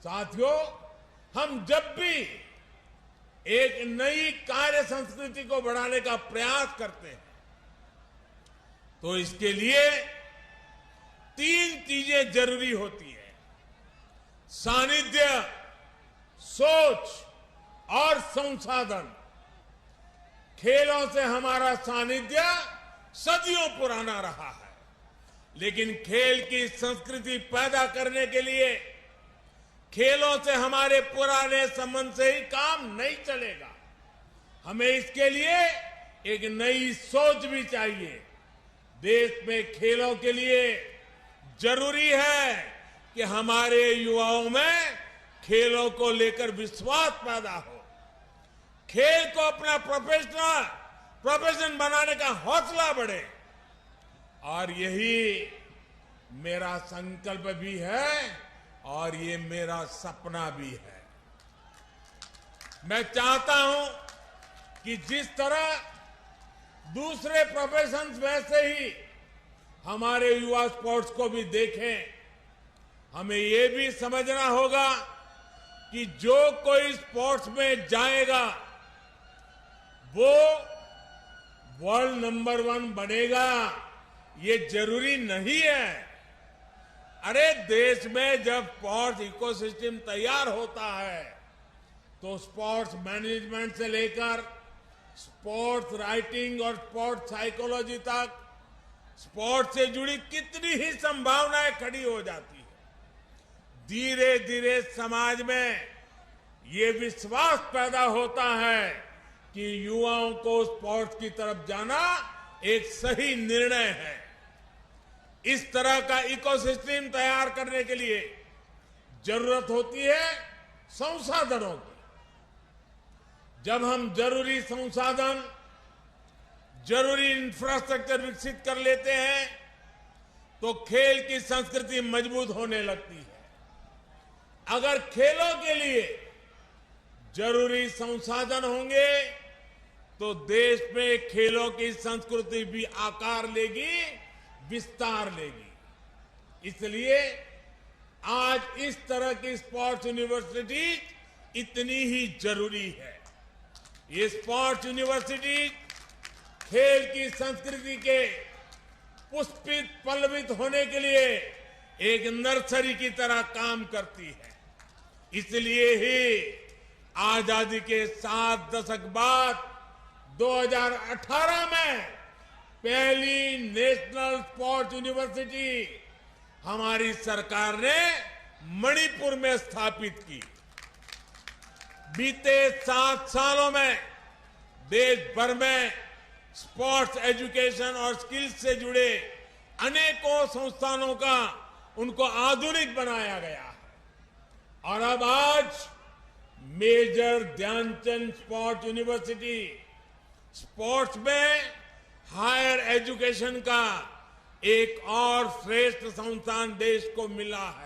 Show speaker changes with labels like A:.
A: साथियों, हम जब भी एक नई कार्य संस्कृति को बढ़ाने का प्रयास करते हैं तो इसके लिए 3 चीजें जरूरी होती है: सानिध्य, सोच और संसाधन। खेलों से हमारा सानिध्य सदियों पुराना रहा है, लेकिन खेल की संस्कृति पैदा करने के लिए खेलों से हमारे पुराने संबंध से ही काम नहीं चलेगा। हमें इसके लिए एक नई सोच भी चाहिए। देश में खेलों के लिए जरूरी है कि हमारे युवाओं में खेलों को लेकर विश्वास पैदा हो, खेल को अपना प्रोफेशन बनाने का हौसला बढ़े। और यही मेरा संकल्प भी है और ये मेरा सपना भी है। मैं चाहता हूं कि जिस तरह दूसरे प्रोफेशंस में से ही हमारे युवा स्पोर्ट्स को भी देखें, हमें ये भी समझना होगा कि जो कोई स्पोर्ट्स में जाएगा वो वर्ल्ड नंबर 1 बनेगा, ये जरूरी नहीं है। अरे देश में जब स्पोर्ट्स इकोसिस्टम तैयार होता है तो स्पोर्ट्स मैनेजमेंट से लेकर स्पोर्ट्स राइटिंग और स्पोर्ट्स साइकोलॉजी तक स्पोर्ट्स से जुड़ी कितनी ही संभावनाएं खड़ी हो जाती है। धीरे धीरे समाज में ये विश्वास पैदा होता है कि युवाओं को स्पोर्ट्स की तरफ जाना एक सही निर्णय है। इस तरह का इकोसिस्टम तैयार करने के लिए जरूरत होती है संसाधनों की। जब हम जरूरी संसाधन, जरूरी इंफ्रास्ट्रक्चर विकसित कर लेते हैं तो खेल की संस्कृति मजबूत होने लगती है। अगर खेलों के लिए जरूरी संसाधन होंगे तो देश में खेलों की संस्कृति भी आकार लेगी, विस्तार लेगी। इसलिए आज इस तरह की स्पोर्ट्स यूनिवर्सिटी इतनी ही जरूरी है। ये स्पोर्ट्स यूनिवर्सिटी खेल की संस्कृति के पुष्पित पल्लवित होने के लिए एक नर्सरी की तरह काम करती है। इसलिए ही आजादी के 7 दशक बाद 2018 में पहली नेशनल स्पोर्ट्स यूनिवर्सिटी हमारी सरकार ने मणिपुर में स्थापित की। बीते 7 सालों में देश भर में स्पोर्ट्स एजुकेशन और स्किल्स से जुड़े अनेकों संस्थानों का उनको आधुनिक बनाया गया है। और अब आज major Dhyanchand sports university sports में हायर एजुकेशन का एक और श्रेष्ठ संस्थान देश को मिला है।